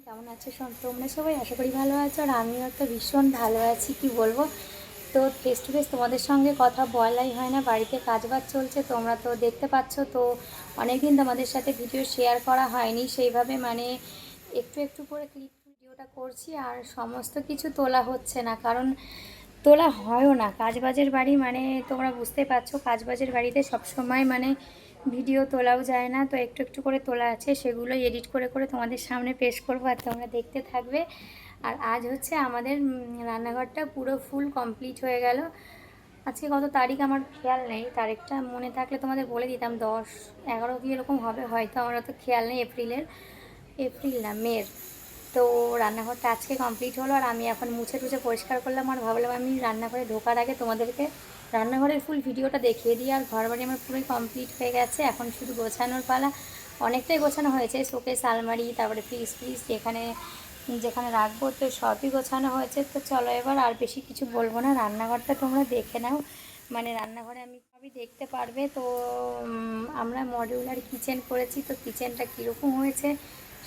কেমন আছো তোমরা সবাই? আশা করি ভালো আছো, আর আমিও তো ভীষণ ভালো আছি। কি বলবো, তো ফেস টু ফেস তোমাদের সঙ্গে কথা বলাই হয় না, বাড়িতে কাজবাজ চলছে, তোমরা তো দেখতে পাচ্ছ। তো অনেকদিন তোমাদের সাথে ভিডিও শেয়ার করা হয়নি সেইভাবে, মানে একটু একটু করে ভিডিওটা করছি, আর সমস্ত কিছু তোলা হচ্ছে না, কারণ তোলা হয়ও না। কাজবাজের বাড়ি মানে তোমরা বুঝতে পারছো, কাজবাজের বাড়িতে সবসময় মানে ভিডিও তোলাও যায় না। তো একটু একটু করে তোলা আছে, সেগুলো এডিট করে করে তোমাদের সামনে পেশ করবো, আর তোমরা দেখতে থাকবে। আর আজ হচ্ছে আমাদের রান্নাঘরটা পুরো ফুল কমপ্লিট হয়ে গেল। আজকে কত তারিখ আমার খেয়াল নেই, তারিখটা মনে থাকলে তোমাদের বলে দিতাম। 10-11 কি এরকম হবে হয়তো, আমার তো খেয়াল নেই। এপ্রিল না মের। তো রান্নাঘরটা আজকে কমপ্লিট হলো, আর আমি এখন মুছে টুছে পরিষ্কার করলাম, আর ভাবলাম আমি রান্নাঘরে ঢোকার আগে তোমাদেরকে রান্নাঘরের ফুল ভিডিওটা দেখিয়ে দিই। আর ঘর বাড়ি আমার পুরোই কমপ্লিট হয়ে গেছে, এখন শুধু গোছানোর পালা। অনেকটাই গোছানো হয়েছে, শোকেস, আলমারি, তারপরে ফ্রিজ যেখানে যেখানে রাখবো, তো সবই গোছানো হয়েছে। তো চলো এবার আর বেশি কিছু বলবো না, রান্নাঘরটা তোমরা দেখে নাও। মানে রান্নাঘরে আমি সবই দেখতে পারবে। তো আমরা মডিউলার কিচেন করেছি, তো কিচেনটা কীরকম হয়েছে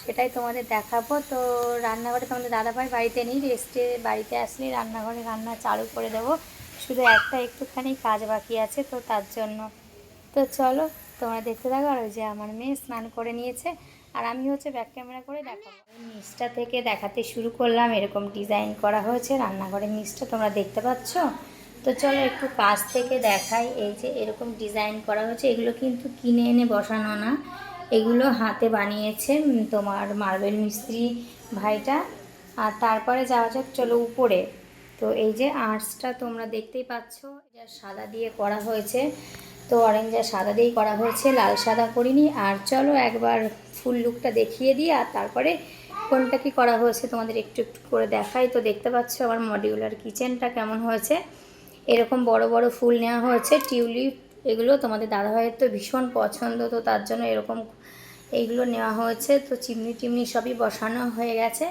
সেটাই তোমাদের দেখাবো। তো রান্নাঘরে তোমাদের দাদাভাই বাড়িতে নেই, রেস্টে, বাড়িতে আসলে রান্নাঘরে রান্না চালু করে দেবো। শুধু একটা একটুখানি কাজ বাকি আছে, তো তার জন্য। তো চলো তোমরা দেখতে থাকো। আর ওই যে আমার মেয়ে স্নান করে নিয়েছে, আর আমি হচ্ছে ব্যাক ক্যামেরা করে দেখাবো। নিচটা থেকে দেখাতে শুরু করলাম, এরকম ডিজাইন করা হয়েছে রান্নাঘরের নিচটা, তোমরা দেখতে পাচ্ছ। তো চলো একটু কাছ থেকে দেখাই। এই যে এরকম ডিজাইন করা হয়েছে, এগুলো কিন্তু কিনে এনে বসানো না, এগুলো হাতে বানিয়েছে তোমার মার্বেল মিস্ত্রি ভাইটা। আর তারপরে যাওয়া যাক চলো উপরে। তো এই যে আর্টসটা তোমরা দেখতেই পাচ্ছ, এটা সাদা দিয়ে করা হয়েছে। তো অরেঞ্জ আর সাদা দিয়েই করা হয়েছে, লাল সাদা করিনি। আর চলো একবার ফুল লুকটা দেখিয়ে দিই, আর তারপরে কোনটা কি করা হয়েছে তোমাদের একটু একটু করে দেখাই। তো দেখতে পাচ্ছ আমার মডিউলার কিচেনটা কেমন হয়েছে। এরকম বড় বড় ফুল নেওয়া হয়েছে, টিউলিপ। এগুলো তোমাদের দাদাভাইয়ের তো ভীষণ পছন্দ, তো তার জন্য এরকম এইগুলো নেওয়া হয়েছে। তো চিমনি টিমনি সবই বসানো হয়ে গেছে।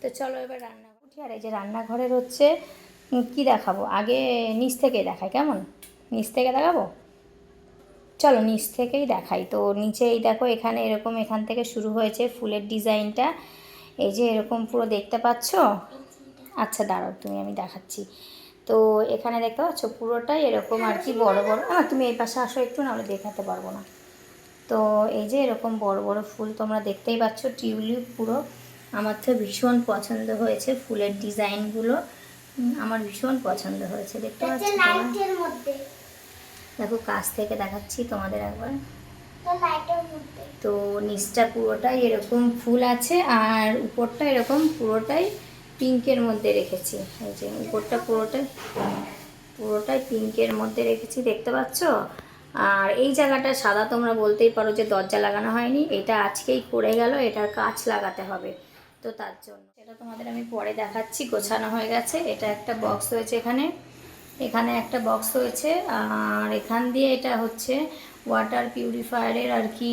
তো চলো এবার রান্না উঠি। আর এই যে রান্নাঘরের হচ্ছে কি দেখাবো, আগে নিচ থেকে দেখাই, কেমন নিচ থেকে দেখাবো। চলো নিচ থেকেই দেখাই। তো নিচে এই দেখো, এখানে এরকম এখান থেকে শুরু হয়েছে ফুলের ডিজাইনটা। এই যে এরকম পুরো দেখতে পাচ্ছ। আচ্ছা দাঁড়াও, আমি দেখাচ্ছি। তো এখানে দেখতে পাচ্ছ পুরোটাই এরকম আর কি বড় বড়। তুমি এই পাশে আসো একটু, নাহলে দেখাতে পারবো না। তো এই যে এরকম বড় বড় ফুল তোমরা দেখতেই পাচ্ছ, টিউলিপ পুরো। আমার তো ভীষণ পছন্দ হয়েছে ফুলের ডিজাইনগুলো, আমার ভীষণ পছন্দ হয়েছে। দেখতে পাচ্ছ দেখো কাছ থেকে দেখাচ্ছি তোমাদের একবার। তো নিচটা পুরোটাই এরকম ফুল আছে, আর উপরটা এরকম পুরোটাই পিঙ্কের মধ্যে রেখেছি। এই যে উপরটা পুরোটাই পিঙ্কের মধ্যে রেখেছি, দেখতে পাচ্ছ। আর এই জায়গাটা সাদা, তোমরা বলতেই পারো যে দরজা লাগানো হয়নি, এটা আজকেই করে গেল, এটার কাচ লাগাতে হবে। তো তার জন্য এটা তোমাদের আমি পরে দেখাচ্ছি। গোছানো হয়ে গেছে। এটা একটা বক্স হয়েছে, এখানে একটা বক্স হয়েছে, আর এখান দিয়ে এটা হচ্ছে ওয়াটার পিউরিফায়ারের আর কি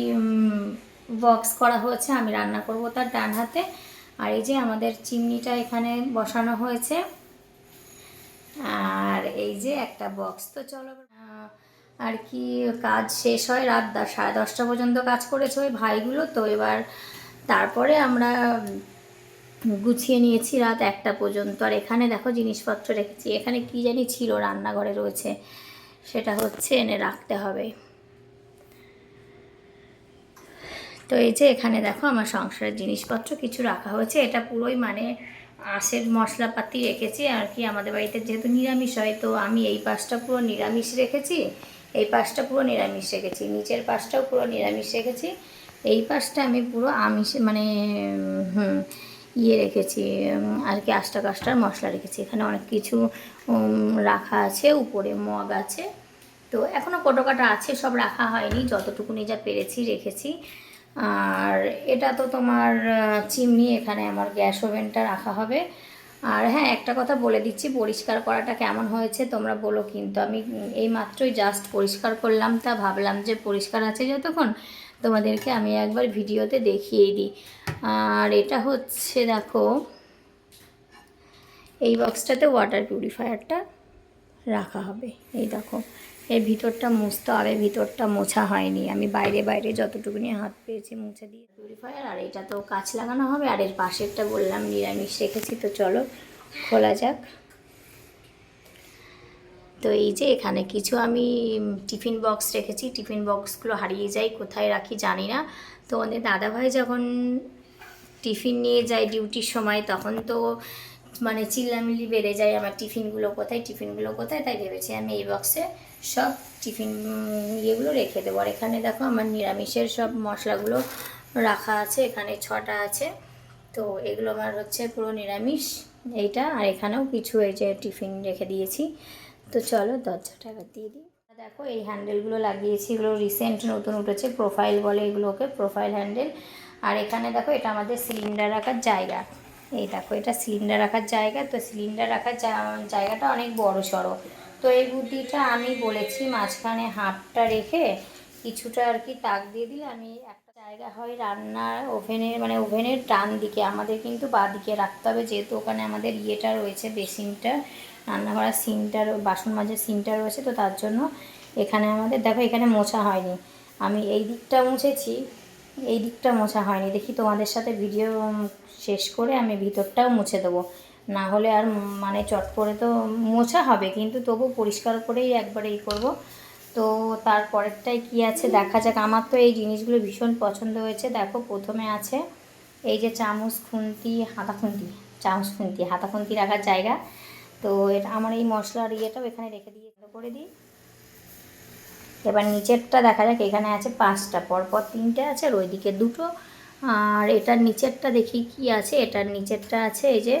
বক্স করা হয়েছে। আমি রান্না করব তার ডান হাতে। আর এই যে আমাদের চিমনিটা এখানে বসানো হয়েছে, আর এই যে একটা বক্স। তো চলো আর কি কাজ শেষ হয় রাত 10:30 পর্যন্ত কাজ করেছে ওই ভাইগুলো। তো এবার তারপরে আমরা গুছিয়ে নিয়েছি রাত 1টা পর্যন্ত। আর এখানে দেখো জিনিসপত্র রেখেছি, এখানে কি জানি ছিল রান্নাঘরে রয়েছে, সেটা হচ্ছে এনে রাখতে হবে। তো এই যে এখানে দেখো আমার সংসারের জিনিসপত্র কিছু রাখা হয়েছে, এটা পুরোই মানে আঁশের মশলাপাতি রেখেছি আর কি। আমাদের বাড়িতে যেহেতু নিরামিষ হয়, তো আমি এই পাশটা পুরো নিরামিষ রেখেছি, এই পাশটা পুরো নিরামিষ রেখেছি, নিচের পাশটাও পুরো নিরামিষ রেখেছি, এই পাশটা আমি পুরো আমিষ মানে রেখেছি আর কি, আষ্টা কাষ্টার মশলা রেখেছি। এখানে অনেক কিছু রাখা আছে, উপরে মগ আছে। তো এখনও কোটোকাটা আছে, সব রাখা হয়নি, যতটুকুনি যা পেরেছি রেখেছি। আর এটা তো তোমার চিমনি, এখানে আমার গ্যাস ওভেনটা রাখা হবে। আর হ্যাঁ, একটা কথা বলে দিচ্ছি, পরিষ্কার করাটা কেমন হয়েছে তোমরা বলো কিন্তু। আমি এই মাত্রই জাস্ট পরিষ্কার করলাম, তা ভাবলাম যে পরিষ্কার আছে যতক্ষণ তোমাদেরকে আমি একবার ভিডিওতে দেখিয়ে দিই। আর এটা হচ্ছে দেখো, এই বক্সটাতে ওয়াটার পিউরিফায়ারটা রাখা হবে। এই দেখো এর ভিতরটা মুছতে হবে, ভিতরটা মোছা হয়নি, আমি বাইরে বাইরে যতটুকুনি হাত পেয়েছি মুছে দিয়ে পিউরিফায়ার। আর এটা তো কাঁচ লাগানো হবে, আর এর পাশেরটা বললাম নিরামিষ রেখেছি। তো চলো খোলা যাক। তো এই যে এখানে কিছু আমি টিফিন বক্স রেখেছি, টিফিন বক্সগুলো হারিয়ে যায়, কোথায় রাখি জানি না। তো আমাদের দাদাভাই যখন টিফিন নিয়ে যায় ডিউটির সময়, তখন তো মানে চিল্লামিল্লি বেড়ে যায়, আমার টিফিনগুলো কোথায়, টিফিনগুলো কোথায়। তাই ভেবেছি আমি এই বক্সে সব টিফিন ইয়েগুলো রেখে দেবো। আর এখানে দেখো আমার নিরামিষের সব মশলাগুলো রাখা আছে, এখানে 6টা আছে। তো এগুলো আমার হচ্ছে পুরো নিরামিষ এইটা। আর এখানেও কিছু এই যে টিফিন রেখে দিয়েছি। তো চলো দরজাটা এবার দিয়ে দিই। দেখো এই হ্যান্ডেলগুলো লাগিয়েছি, এগুলো রিসেন্ট নতুন উঠেছে, প্রোফাইল বলে এগুলোকে, প্রোফাইল হ্যান্ডেল। আর এখানে দেখো এটা আমাদের সিলিন্ডার রাখার জায়গা। এই দেখো এটা সিলিন্ডার রাখার জায়গা। তো সিলিন্ডার রাখার জায়গাটা অনেক বড় সড়ো। তো এই বুদ্ধিটা আমি বলেছি মাঝখানে হাফটা রেখে কিছুটা আর কি তাক দিয়ে দিলে আমি একটা জায়গা হয় রান্নার ওভেনের, মানে ওভেনের ডান দিকে, আমাদের কিন্তু বাঁ দিকে রাখতে হবে, যেহেতু ওখানে আমাদের ইয়েটা রয়েছে, বেসিনটা, রান্না করার সিনটার, বাসন মাজার সিনটা রয়েছে। তো তার জন্য এখানে আমাদের দেখো এখানে মোছা হয়নি, আমি এই দিকটা মুছেছি, এই দিকটা মোছা হয়নি। দেখি তোমাদের সাথে ভিডিও শেষ করে আমি ভিতরটাও মুছে দেবো, না হলে আর মানে চট করে তো মোছা হবে, কিন্তু তবু পরিষ্কার করেই একবারে করবো। তো তারপরেরটাই কি আছে দেখা যাক। আমার তো এই জিনিসগুলো ভীষণ পছন্দ হয়েছে। দেখো প্রথমে আছে এই যে চামচ খুন্তি, হাতা খুন্তি, চামচ খুন্তি হাতা খুন্তি রাখার জায়গা। তো এটা আমার এই মশলার ইয়েটাও এখানে রেখে দিয়ে করে দিই। এবার নিচেরটা দেখা যাক, এখানে আছে 5টা, পরপর 3টে আছে, আর ওইদিকে 2টো। আর এটার নিচেরটা দেখি কি আছে। এটার নিচেরটা আছে এই যে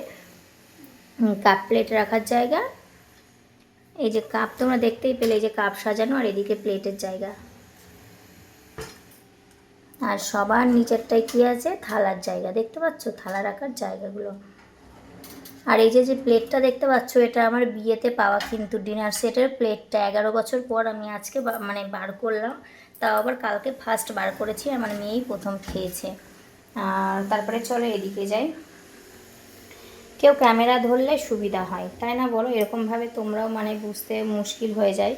কাপ প্লেট রাখার জায়গা, এই যে কাপ তোমরা দেখতেই পেলে, এই যে কাপ সাজানো, আর এদিকে প্লেটের জায়গা। আর সবার নিচেরটায় কি আছে, থালার জায়গা, দেখতে পাচ্ছ থালা রাখার জায়গাগুলো। আর এই যে প্লেটটা দেখতে পাচ্ছ, এটা আমার বিয়েতে পাওয়া কিন্তু ডিনার সেটের প্লেটটা, 11 বছর পর আমি আজকে মানে বার করলাম। তাও আবার কালকে ফার্স্ট বার করেছি, আমার মেয়েই প্রথম খেয়েছে। আর তারপরে চলো এদিকে যাই। কেউ ক্যামেরা ধরলে সুবিধা হয়, তাই না বলো? এরকমভাবে তোমরাও মানে বুঝতে মুশকিল হয়ে যায়।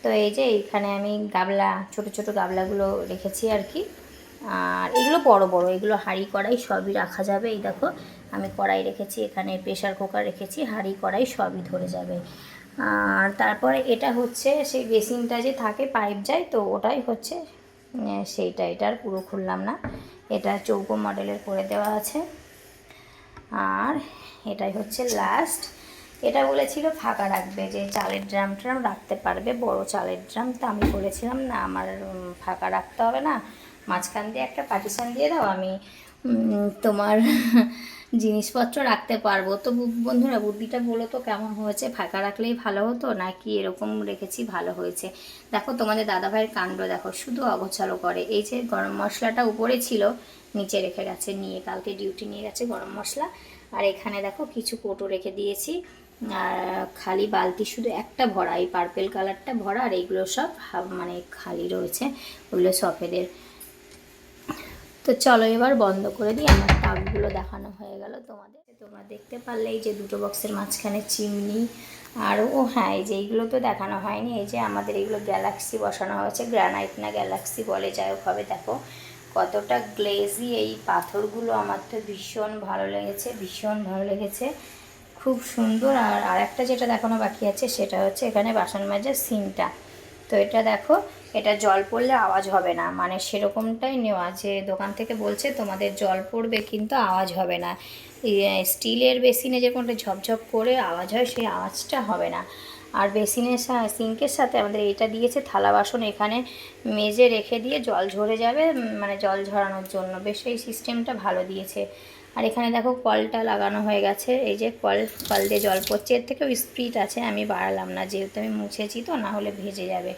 তো এই যে এইখানে আমি গাবলা, ছোট ছোট গাবলাগুলো রেখেছি আর কি। আর এগুলো বড় বড়, এগুলো হাঁড়ি কড়াই সবই রাখা যাবে। এই দেখো আমি কড়াই রেখেছি, এখানে প্রেশার কুকার রেখেছি, হাঁড়ি কড়াই সবই ধরে যাবে। আর তারপরে এটা হচ্ছে সেই বেসিনটা যে থাকে পাইপ যায়, তো ওটাই হচ্ছে সেইটা। এটার পুরো খুললাম না, এটা চৌকো মডেলের করে দেওয়া আছে। আর এটাই হচ্ছে লাস্ট। এটা বলেছিল ফাঁকা রাখবে, যে চালের ড্রাম ট্রাম রাখতে পারবে, বড় চালের ড্রাম। তো আমি বলেছিলাম না, আমার ফাঁকা রাখতে হবে না, মাঝখান দিয়ে একটা পার্টিশন দিয়ে দাও, আমি তোমার জিনিসপত্র রাখতে পারবো। তো বন্ধুরা বুদ্ধিটা বলো তো কেমন হয়েছে? ফাঁকা রাখলেই ভালো হতো নাকি এরকম রেখেছি ভালো হয়েছে? দেখো তোমাদের দাদাভাইয়ের কাণ্ড দেখো, শুধু অগোছালো করে। এই যে গরম মশলাটা উপরে ছিল, নিচে রেখে গেছে, নিয়ে কালকে ডিউটি নিয়ে গেছে গরম মশলা। আর এখানে দেখো কিছু কৌটো রেখে দিয়েছি, আর খালি বালতি শুধু একটা ভরা, এই পার্পেল কালারটা ভরা, আর এইগুলো সব মানে খালি রয়েছে, ওগুলো সফেদের। তো চলো এবার বন্ধ করে দিই। আমার টাবগুলো দেখানো হয়ে গেল তোমাদের, তোমরা দেখতে পারলে এই যে 2টো বক্সের মাঝখানে চিমনি। আর ও হ্যাঁ, এই যে এইগুলো তো দেখানো হয়নি, এই যে আমাদের এইগুলো গ্যালাক্সি বসানো হয়েছে, গ্রানাইট না গ্যালাক্সি বলে, যাই হোক হবে। দেখো কতটা গ্লেজি এই পাথরগুলো, আমার তো ভীষণ ভালো লেগেছে, ভীষণ ভালো লেগেছে, খুব সুন্দর। আর আরেকটা যেটা দেখানো বাকি আছে সেটা হচ্ছে এখানে বাসন মাজার সিনটা। তো এটা দেখো, এটা জল পড়লে আওয়াজ হবে না, মানে সেরকমটাই নেওয়া, যে দোকান থেকে বলছে তোমাদের জল পড়বে কিন্তু আওয়াজ হবে না। স্টিলের বেসিনে যেরকমটা ঝপঝপ করে আওয়াজ হয়, সেই আওয়াজটা হবে না। আর বেসিনের সিঙ্কের সাথে আমাদের এটা দিয়েছে থালা বাসন এখানে মেজে রেখে দিয়ে জল ঝরে যাবে, মানে জল ঝরানোর জন্য, বেশ এই সিস্টেমটা ভালো দিয়েছে। আর এখানে দেখো কলটা লাগানো হয়ে গেছে, এই যে কল দিয়ে জল পড়ছে, এর থেকেও স্পিড আছে, আমি বাড়ালাম না যেহেতু আমি মুছেছি, তো না হলে ভেজে যাবে।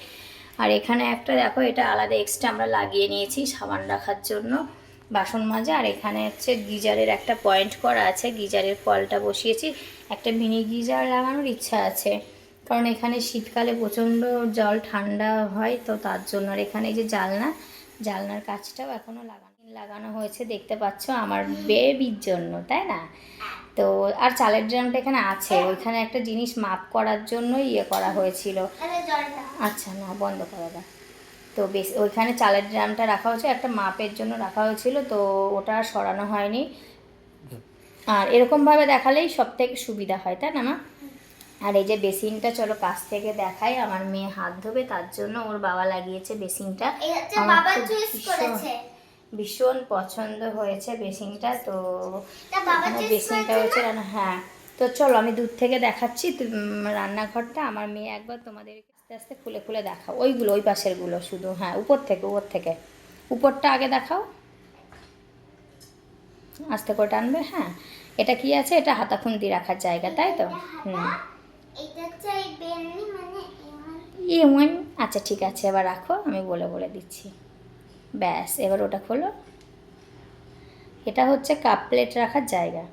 আর এখানে একটা দেখো, এটা আলাদা এক্সট্রা আমরা লাগিয়ে নিয়েছি সাবান রাখার জন্য, বাসন মাজা। আর এখানে হচ্ছে গিজারের একটা পয়েন্ট করা আছে, গিজারের কলটা বসিয়েছি। একটা মিনি গিজার লাগানোর ইচ্ছা আছে, কারণ এখানে শীতকালে প্রচণ্ড জল ঠান্ডা হয়, তো তার জন্য। আর এখানে এই যে জানলার কাজটাও এখনও লাগানো লাগানো হয়েছে দেখতে পাচ্ছ আমার বেবির জন্য, তাই না? তো আর চালের ড্রামটা এখানে আছে, ওইখানে একটা জিনিস মাপ করার জন্য ইয়ে করা হয়েছিল। আচ্ছা না, বন্ধ করা দাও। তো বেশ ওইখানে চালের ড্রামটা রাখা হয়েছে, একটা মাপের জন্য রাখা হয়েছিল, তো ওটা আর সরানো হয়নি। আর এরকমভাবে দেখালেই সব থেকে সুবিধা হয়, তাই না মা? আর এই যে বেসিনটা, চলো কাছ থেকে দেখাই। আমার মেয়ে হাত ধোবে, তার জন্য ওর বাবা লাগিয়েছে বেসিনটা। আমার ভীষণ পছন্দ হয়েছে বেসিনটা। তো বেসিনটা হচ্ছে হ্যাঁ। তো চলো আমি দূর থেকে দেখাচ্ছি রান্নাঘরটা। আমার মেয়ে একবার তোমাদের আস্তে আস্তে খুলে খুলে দেখাও, ওইগুলো ওই পাশেরগুলো শুধু, হ্যাঁ উপর থেকে উপরটা আগে দেখাও, আস্তে করে টানবে। হ্যাঁ, এটা কি আছে? এটা হাতা খুন্তি রাখার জায়গা, তাই তো? আচ্ছা ঠিক আছে, এবার রাখো, আমি বলে বলে দিচ্ছি। ব্যাস, এবার ওটা খোলো। এটা হচ্ছে কাপ প্লেট রাখার জায়গা।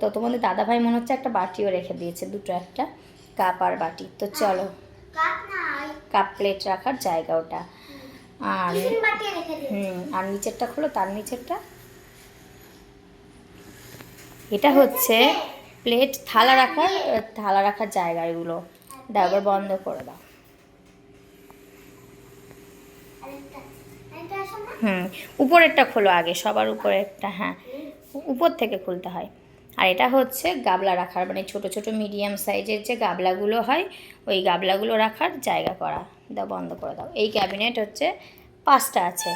তো তোমাদের দাদাভাই মনে হচ্ছে একটা বাটিও রেখে দিয়েছে, দুটো, একটা কাপ আর বাটি। তো চলো, কাপ প্লেট রাখার জায়গা ওটা। আর আর নিচেরটা খোলো, তার নিচেরটা। এটা হচ্ছে প্লেট, থালা রাখার জায়গা। এগুলো দাও, এবার বন্ধ করে দাও। উপরেরটা খোলো আগে, সবার উপরেরটা। হ্যাঁ, উপর থেকে খুলতে হয়। আর এটা হচ্ছে গাবলা রাখার, মানে ছোট ছোট মিডিয়াম সাইজের যে গাবলাগুলো হয়, ওই গাবলাগুলো রাখার জায়গা করা। দাও, বন্ধ করে দাও। এই ক্যাবিনেট হচ্ছে 5টা আছে।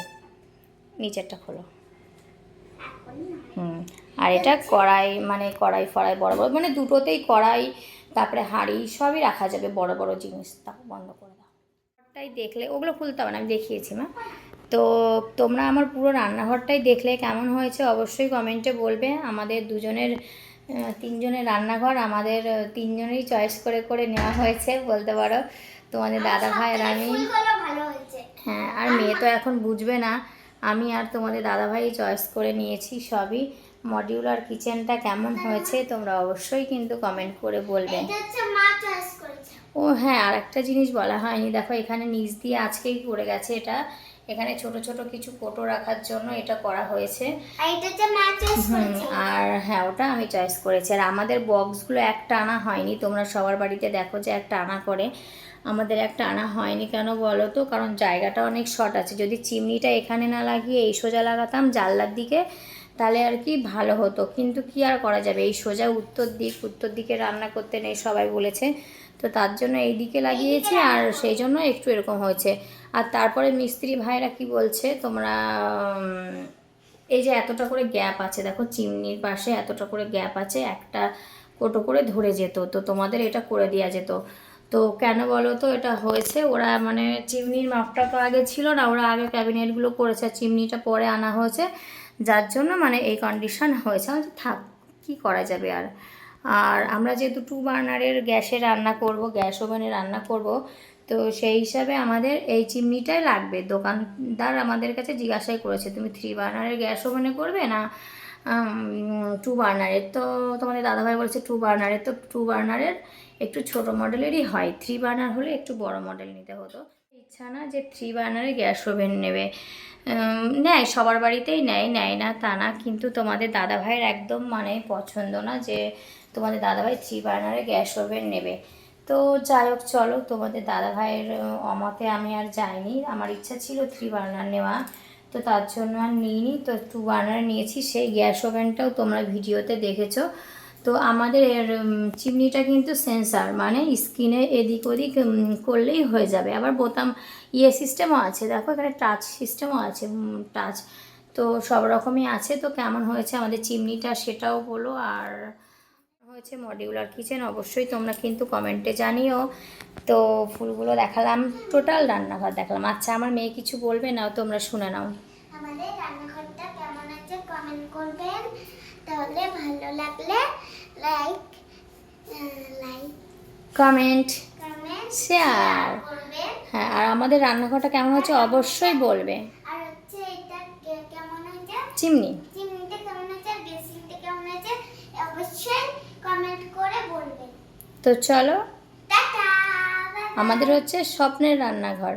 নিচেরটা খোলো। আর এটা কড়াই, মানে কড়াই ফড়াই বড় বড়, মানে দুটোতেই কড়াই, তারপরে হাঁড়ি সবই রাখা যাবে, বড় বড় জিনিস। দাও, বন্ধ করে দাও। তাই দেখলে ওগুলো খুলতে হবে না, আমি দেখিয়েছি মা। তো তোমরা আমার পুরো রান্নাঘরটাই দেখলে কেমন হয়েছে অবশ্যই কমেন্টে বলবে। আমাদের তিনজনের রান্নাঘর, আমাদের তিনজনেরই চয়েস করে করে নেওয়া হয়েছে বলতে পারো, তোমাদের দাদা ভাই আর আমি। হ্যাঁ, আর মেয়ে তো এখন বুঝবে না, আমি আর তোমাদের দাদাভাই চয়েস করে নিয়েছি সবই। মডিউলার কিচেনটা কেমন হয়েছে তোমরা অবশ্যই কিন্তু কমেন্ট করে বলবে। ও হ্যাঁ, আর একটা জিনিস বলা হয়নি, দেখো এখানে নিচ দিয়ে আজকেই পড়ে গেছে এটা। এখানে ছোট ছোট কিছু কোটো রাখার জন্য এটা করা হয়েছে। আর হ্যাঁ, ওটা আমি চয়েস করেছি। আর আমাদের বক্সগুলো একটা আনা হয়নি, তোমরা সবার বাড়িতে দেখো যে একটা আনা করে, আমাদের একটা আনা হয়নি। কেন বলো তো? কারণ জায়গাটা অনেক শর্ট আছে। যদি চিমনিটা এখানে না লাগিয়ে এই সোজা লাগাতাম জানলার দিকে, তাহলে আর কি ভালো হতো। কিন্তু কি আর করা যাবে, এই সোজা উত্তর দিকে রান্না করতে নেই সবাই বলেছে, তো তার জন্য এই দিকে লাগিয়েছি, আর সেই জন্য একটু এরকম হয়েছে। আর তারপরে মিস্ত্রি ভাইরা কি বলছে, তোমরা এই যে এতটা করে গ্যাপ আছে, দেখো চিমনির পাশে এতটা করে গ্যাপ আছে, একটা কোটো করে ধরে যেত, তো তোমাদের এটা করে দেওয়া যেত। তো কেন বলো তো এটা হয়েছে? ওরা মানে চিমনির মাপটা তো আগে ছিল না, ওরা আগে ক্যাবিনেটগুলো করেছে, চিমনিটা পরে আনা হয়েছে, যার জন্য মানে এই কন্ডিশন হয়েছে। থাক, কি করা যাবে আর। আর আমরা যেহেতু 2 বার্নারের গ্যাসে রান্না করব, গ্যাস ওভেনে রান্না করব, তো সেই হিসাবে আমাদের এই চিমনিটাই লাগবে। দোকানদার আমাদের কাছে জিজ্ঞাসাই করেছে, তুমি 3 বার্নারের গ্যাস ওভেনে করবে না 2 বার্নারের? তো তোমাদের দাদাভাই বলছে 2 বার্নারের। তো 2 বার্নারের একটু ছোট মডেলেরই হয়, 3 বার্নার হলে একটু বড় মডেল নিতে হতো। ইচ্ছা না যে 3 বার্নারের গ্যাস ওভেন নেবে। নেয়, সবার বাড়িতেই নেয় না তা না, কিন্তু তোমাদের দাদাভাইয়ের একদম মানে পছন্দ না যে তোমাদের দাদাভাই 3 বার্নারের গ্যাস ওভেন নেবে। তো যাই হোক, চলো, তোমাদের দাদাভাইয়ের অমতে আমি আর যাইনি। আমার ইচ্ছা ছিল 3 বার্নার নেওয়া, তো তার জন্য আর নিইনি। তো 2 বার্নার নিয়েছি। সেই গ্যাস ওভেনটাও তোমরা ভিডিওতে দেখেছো। তো আমাদের চিমনিটা কিন্তু সেন্সার, মানে স্ক্রিনে এদিক ওদিক করলেই হয়ে যাবে। আবার বোতাম সিস্টেমও আছে, দেখো এখানে টাচ সিস্টেমও আছে, টাচ। তো সব রকমই আছে। তো কেমন হয়েছে আমাদের চিমনিটা সেটাও বলো। আর হয়েছে মডিউলার কিচেন অবশ্যই তোমরা কিন্তু কমেন্টে জানিও। তো ফুলগুলো দেখালাম, টোটাল রান্নাঘর দেখালাম। আচ্ছা, আমার মেয়ে কিছু বলবে না, তোমরা শুনে নাও। আমাদের রান্নাঘরটা কেমন আছে কমেন্ট করবেন, তাহলে ভালো লাগলে লাইক কমেন্ট শেয়ার করবেন। হ্যাঁ, আর আমাদের রান্নাঘরটা কেমন হচ্ছে অবশ্যই বলবে। আর হচ্ছে এটা কেমন হয়েছে, চিমনিটা কেমন হয়েছে, বেসিনটা কেমন হয়েছে, অবশ্যই কমেন্ট করে বলবেন। তো চলো, টাটা। আমাদের হচ্ছে স্বপ্নের রান্নাঘর,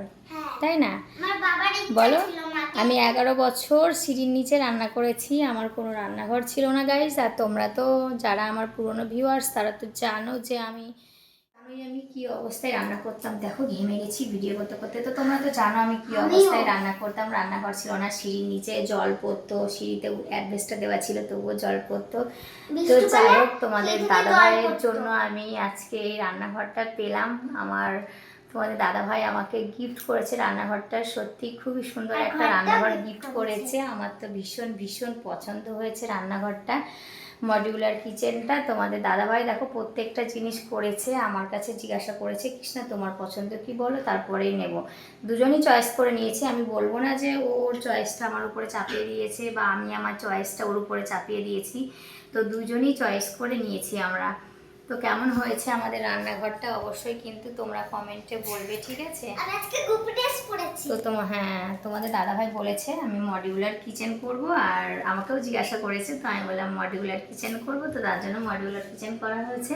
তাই না? আমার বাবার ইচ্ছা বলো। ছিল আমি 11 বছর সিঁড়ির নিচে রান্না করেছি, আমার কোনো রান্নাঘর ছিল না গাইস। আর তোমরা তো যারা আমার পুরনো ভিউয়ার্স তারা তো জানো যে আমি কি অবস্থায় রান্না করতাম। দেখো ঘেমে গেছি ভিডিও করতে করতে। তো তোমরা তো জানো আমি কি অবস্থায় রান্না করতাম। রান্নাঘর ছিল না, সিঁড়ির নিচে জল পড়তো, সিঁড়িতে অ্যাডভেস্টটা দেওয়া ছিল তবুও জল পড়তো। তো যাই হোক, তোমাদের দাদাভাইয়ের জন্য আমি আজকে এই রান্নাঘরটা পেলাম। তোমাদের দাদাভাই আমাকে গিফট করেছে রান্নাঘরটা। সত্যি খুবই সুন্দর একটা রান্নাঘর গিফট করেছে। আমার তো ভীষণ ভীষণ পছন্দ হয়েছে রান্নাঘরটা, মডিউলার কিচেনটা। তোমাদের দাদাভাই দেখো প্রত্যেকটা জিনিস করেছে, আমার কাছে জিজ্ঞাসা করেছে কৃষ্ণা তোমার পছন্দ কি বলো, তারপরেই নেব। দুজনই চয়েস করে নিয়েছি। আমি বলবো না যে ওর চয়েসটা আমার উপরে চাপিয়ে দিয়েছে বা আমি আমার চয়েসটা ওর উপরে চাপিয়ে দিয়েছি। তো দুজনই চয়েস করে নিয়েছি আমরা। তো কেমন হয়েছে আমাদের রান্নাঘরটা অবশ্যই কিন্তু তোমরা কমেন্টে বলবে, ঠিক আছে? আর আজকে গ্রুপ টেস্ট করেছি। তো তোমাদের দাদাভাই বলেছে আমি মডিউলার কিচেন করব, আর আমাকেও জিজ্ঞাসা করেছে। তো আমি বললাম মডিউলার কিচেন করব, তো তার জন্য মডিউলার কিচেন করা হয়েছে।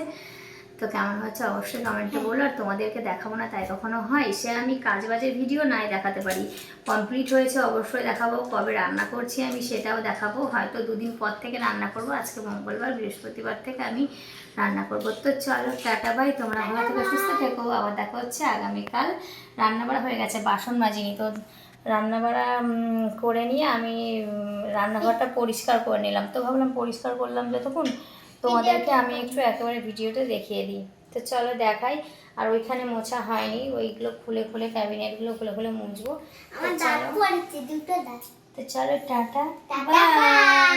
তো কেমন হচ্ছে অবশ্যই কমেন্টে বলো। আর তোমাদেরকে দেখাবো না তাই কখনো হয়? সে আমি কাজবাজের ভিডিও নাই দেখাতে পারি, কমপ্লিট হয়েছে অবশ্যই দেখাবো। কবে রান্না করছি আমি সেটাও দেখাবো। হয়তো দুদিন পর থেকে রান্না করব, আজকে মঙ্গলবার, বৃহস্পতিবার থেকে আমি রান্না করবো। তো চলো টাটা বাই, তোমরা ভালো থেকে সুস্থ থেকো। আবার দেখা হচ্ছে আগামীকাল। রান্নাবাড়া হয়ে গেছে, বাসন মাজিনি তো। রান্নাবাড়া করে নিয়ে আমি রান্নাঘরটা পরিষ্কার করে নিলাম। তো ভাবলাম পরিষ্কার করলাম যতক্ষণ তোমাদেরকে আমি একটু একেবারে ভিডিওটা দেখিয়ে দিই। তো চলো দেখাই। আর ওইখানে মোছা হয়নি, ওইগুলো খুলে খুলে ক্যাবিনেটগুলো খুলে খুলে মুছবো। আমার দাঁত পড়েছে, দুটো দাঁত। তো চলো টাটা টাটা বাই।